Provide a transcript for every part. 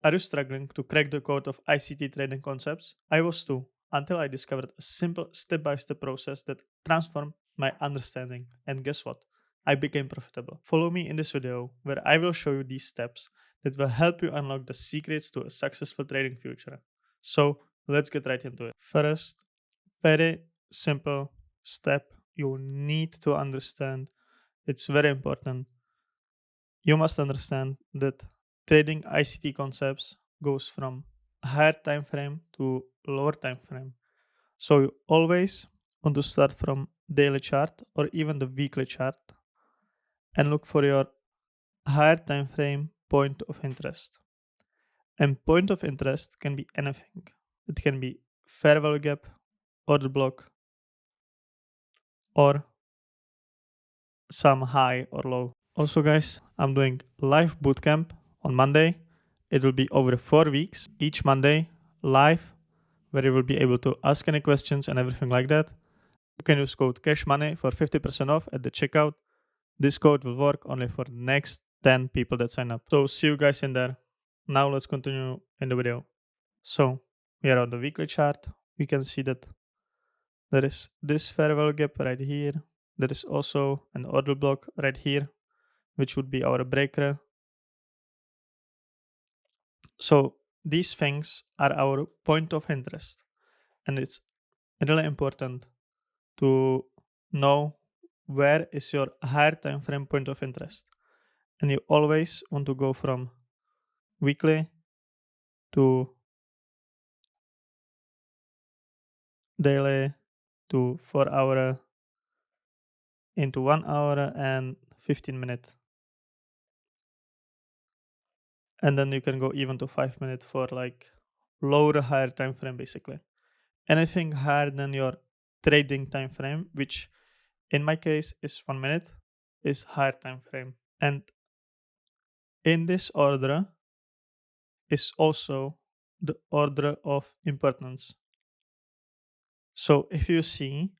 Are you struggling to crack the code of ICT trading concepts? I was too, until I discovered a simple step by step process that transformed my understanding. And guess what? I became profitable. Follow me in this video where I will show you these steps that will help you unlock the secrets to a successful trading future. So let's get right into it. First, very simple step you need to understand. It's very important. You must understand that trading ICT concepts goes from higher time frame to lower time frame. So you always want to start from daily chart or even the weekly chart and look for your higher time frame point of interest. And point of interest can be anything. It can be fair value gap, order block, or some high or low. Also, guys, I'm doing live bootcamp on Monday. It will be over 4 weeks, each Monday, live, where you will be able to ask any questions and everything like that. You can use code cash money for 50% off at the checkout. This code will work only for the next 10 people that sign up. So see you guys in there. Now let's continue in the video. So we are on the weekly chart. We can see that there is this fair value gap right here. There is also an order block right here, which would be our breaker. So these things are our point of interest, and it's really important to know where is your higher time frame point of interest. And you always want to go from weekly to daily to 4 hour into 1 hour and 15 minutes. And then you can go even to 5 minutes for like lower higher time frame basically. Anything higher than your trading time frame, which in my case is 1 minute, is higher time frame. And in this order is also the order of importance. So if you see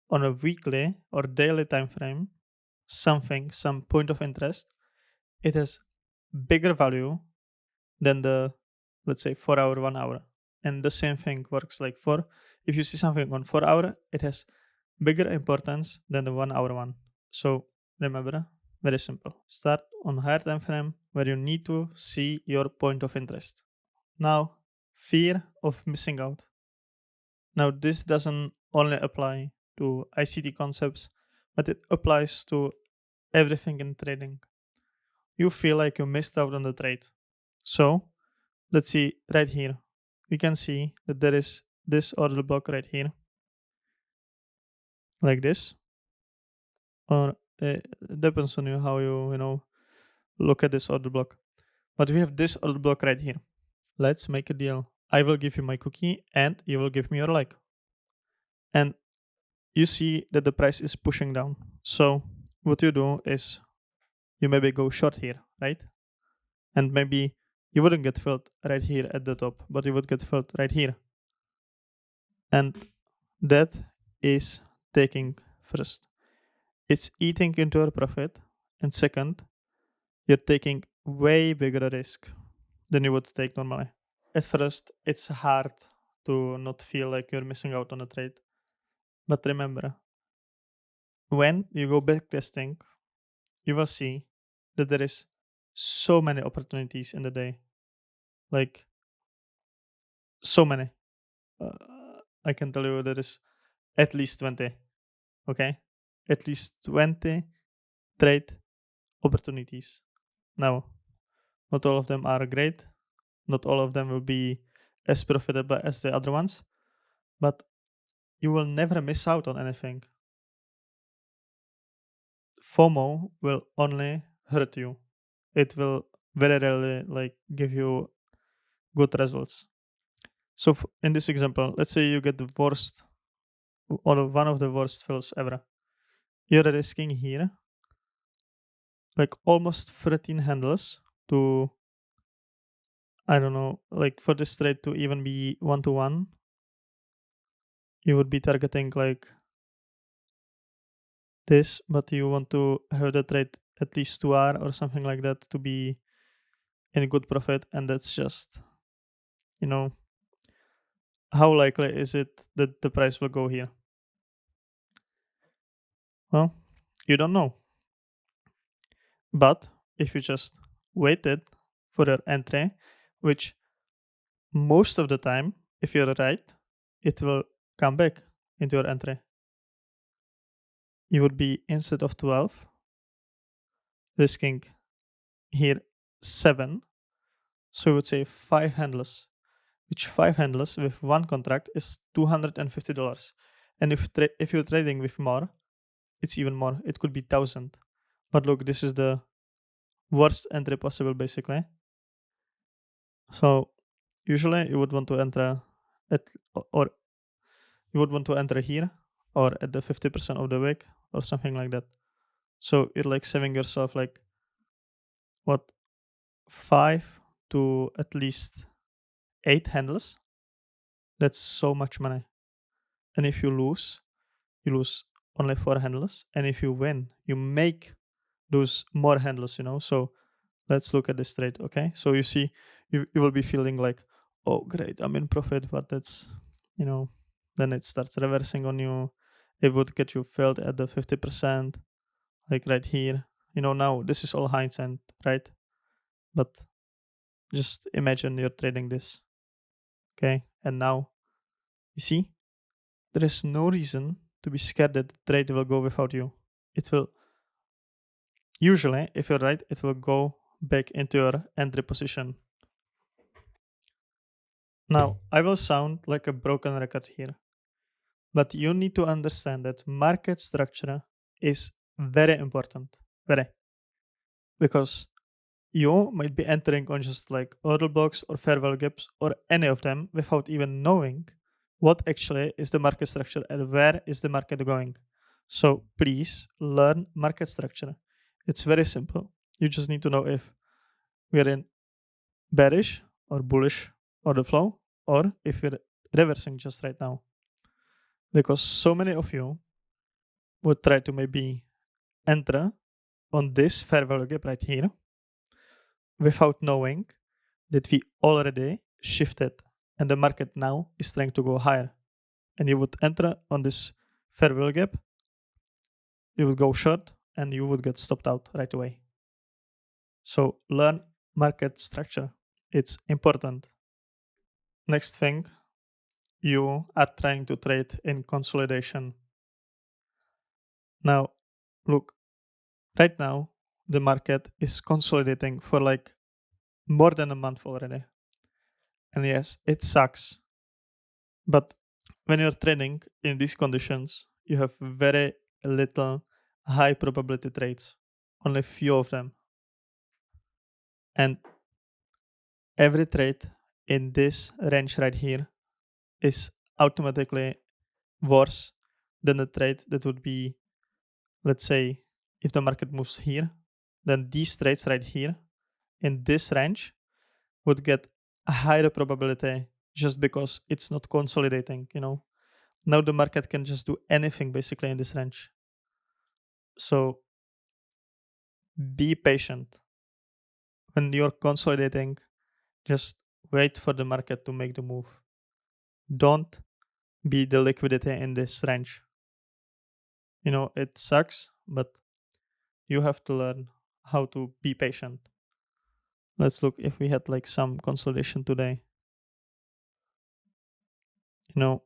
on a weekly or daily time frame something, some point of interest, it has bigger value than the, let's say, 4 hour, 1 hour. And the same thing works like for, if you see something on 4 hour, it has bigger importance than the 1 hour one. So remember, very simple. Start on higher time frame where you need to see your point of interest. Now, fear of missing out. Now, this doesn't only apply to ICT concepts, but it applies to everything in trading. You feel like you missed out on the trade. So, let's see right here. We can see that there is this order block right here, like this. Or depends on you how you look at this order block. But we have this order block right here. Let's make a deal. I will give you my cookie and you will give me your like. And you see that the price is pushing down. So what you do is you maybe go short here, right? And maybe you wouldn't get filled right here at the top, but you would get filled right here. And that is taking first. It's eating into your profit. And second, you're taking way bigger risk than you would take normally. At first, it's hard to not feel like you're missing out on a trade. But remember, when you go back testing, you will see that there is so many opportunities in the day. Like, so many. I can tell you there is at least 20. Okay? At least 20 trade opportunities. Now, not all of them are great. Not all of them will be as profitable as the other ones. But you will never miss out on anything. FOMO will only hurt you. It will very rarely like give you good results. So in this example, let's say you get the worst or one of the worst fills ever. You're risking here like almost 13 handles to, I don't know, like for this trade to even be 1-to-1, you would be targeting like this, but you want to have the trade at least 2 hour or something like that to be in good profit, and that's just, you know, how likely is it that the price will go here? Well, you don't know. But if you just waited for your entry, which most of the time, if you're right, it will come back into your entry. You would be, instead of 12, risking here 7. So you would say 5 handlers, which 5 handlers with one contract is $250. And if you're trading with more, it's even more. It could be 1,000. But look, this is the worst entry possible, basically. So usually you would want to enter at, or you would want to enter here or at the 50% of the wick or something like that. So you're like saving yourself like what, 5 to at least 8 handles. That's so much money. And if you lose only 4 handles. And if you win, you make those more handles, So let's look at this trade, okay? So you see, you will be feeling like, oh, great, I'm in profit, but that's, then it starts reversing on you. It would get you filled at the 50%, like right here. Now this is all hindsight, right? But just imagine you're trading this, okay? And now, you see, there is no reason to be scared that the trade will go without you. It will, usually, if you're right, it will go back into your entry position. Now, I will sound like a broken record here, but you need to understand that market structure is very important. Very. Because you might be entering on just like order blocks or fair value gaps or any of them without even knowing what actually is the market structure and where is the market going. So please learn market structure. It's very simple. You just need to know if we're in bearish or bullish order flow or if we're reversing just right now. Because so many of you would try to maybe enter on this fair value gap right here without knowing that we already shifted and the market now is trying to go higher. And you would enter on this fair value gap, you would go short, and you would get stopped out right away. So learn market structure. It's important. Next thing, you are trying to trade in consolidation. Now, look, right now, the market is consolidating for like more than a month already. And yes, it sucks. But when you're trading in these conditions, you have very little high probability trades, only few of them. And every trade in this range right here is automatically worse than a trade that would be, let's say, if the market moves here, then these trades right here in this range would get a higher probability just because it's not consolidating. Now the market can just do anything basically in this range. So be patient. When you're consolidating, just wait for the market to make the move. Don't be the liquidity in this range. It sucks, but you have to learn how to be patient. Let's look if we had like some consolidation today. You know,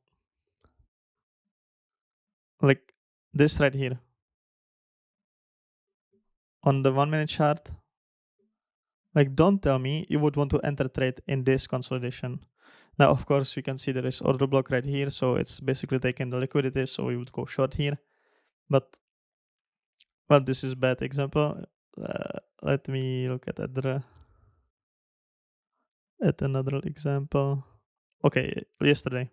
like this right here. On the 1 minute chart, like don't tell me you would want to enter trade in this consolidation. Now, of course, we can see there is order block right here, so it's basically taking the liquidity, so we would go short here. But, well, this is bad example. Let me look at another example. Okay, yesterday.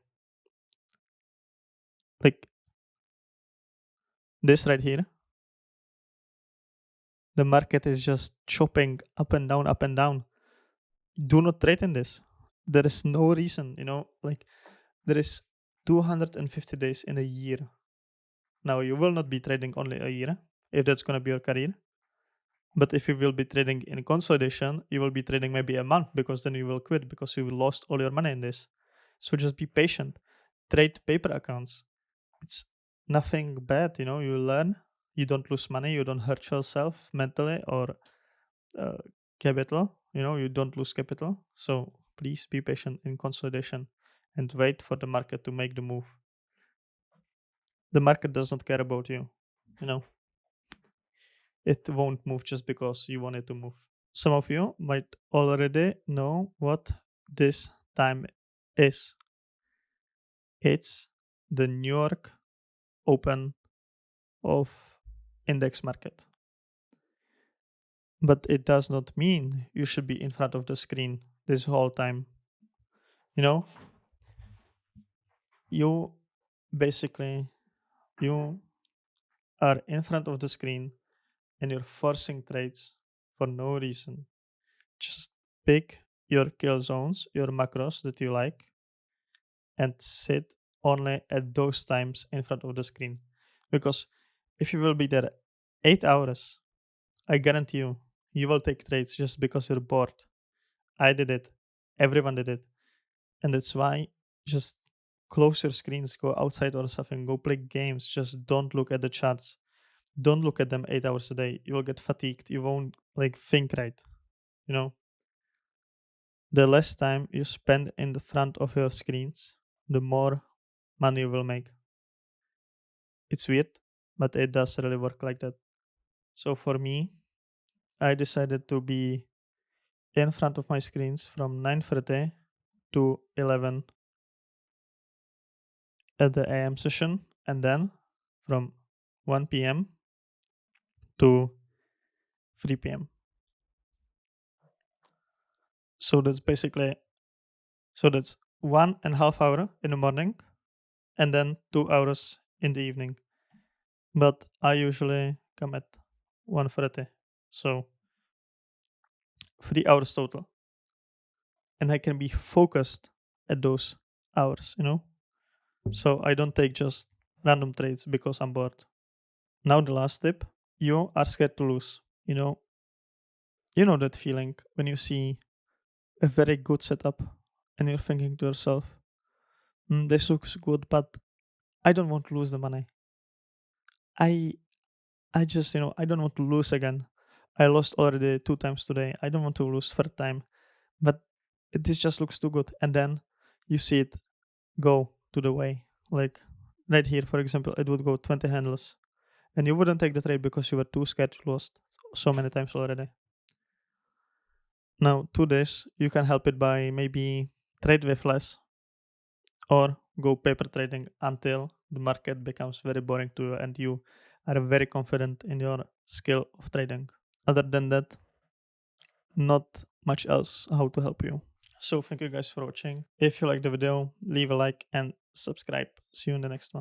Like this right here. The market is just chopping up and down, up and down. Do not trade in this. There is no reason, like there is 250 days in a year. Now, you will not be trading only a year if that's going to be your career. But if you will be trading in consolidation, you will be trading maybe a month, because then you will quit because you lost all your money in this. So just be patient. Trade paper accounts. It's nothing bad, you learn. You don't lose money, you don't hurt yourself mentally or uh, capital, you don't lose capital. So please be patient in consolidation and wait for the market to make the move. The market does not care about you, you know it won't move just because you want it to move. Some of you might already know what this time is. It's the New York Open of index market. But it does not mean you should be in front of the screen this whole time. You know, you basically you are in front of the screen and you're forcing trades for no reason. Just pick your kill zones, your macros that you like, and sit only at those times in front of the screen. Because if you will be there 8 hours, I guarantee you will take trades just because you're bored. I did it. Everyone did it. And that's why just close your screens, go outside or something, go play games. Just don't look at the charts. Don't look at them 8 hours a day. You will get fatigued. You won't think right. You know, the less time you spend in the front of your screens, the more money you will make. It's weird, but it does really work like that. So for me, I decided to be in front of my screens from 9:30 to 11 at the AM session, and then from 1 p.m. to 3 p.m. So that's basically that's 1.5 hour in the morning and then 2 hours in the evening. But I usually come at 1:30, so 3 hours total, and I can be focused at those hours. So I don't take just random trades because I'm bored. Now the last tip: you are scared to lose. You know that feeling when you see a very good setup and you're thinking to yourself, this looks good, but I don't want to lose the money. I I just I don't want to lose again. I lost already 2 times today. I don't want to lose third time. But this just looks too good. And then you see it go to the way. Like right here, for example, it would go 20 handles. And you wouldn't take the trade because you were too scared you lost so many times already. Now to this, you can help it by maybe trade with less or go paper trading until the market becomes very boring to you and you are very confident in your skill of trading. Other than that, not much else how to help you. So thank you guys for watching. If you like the video, leave a like and subscribe. See you in the next one.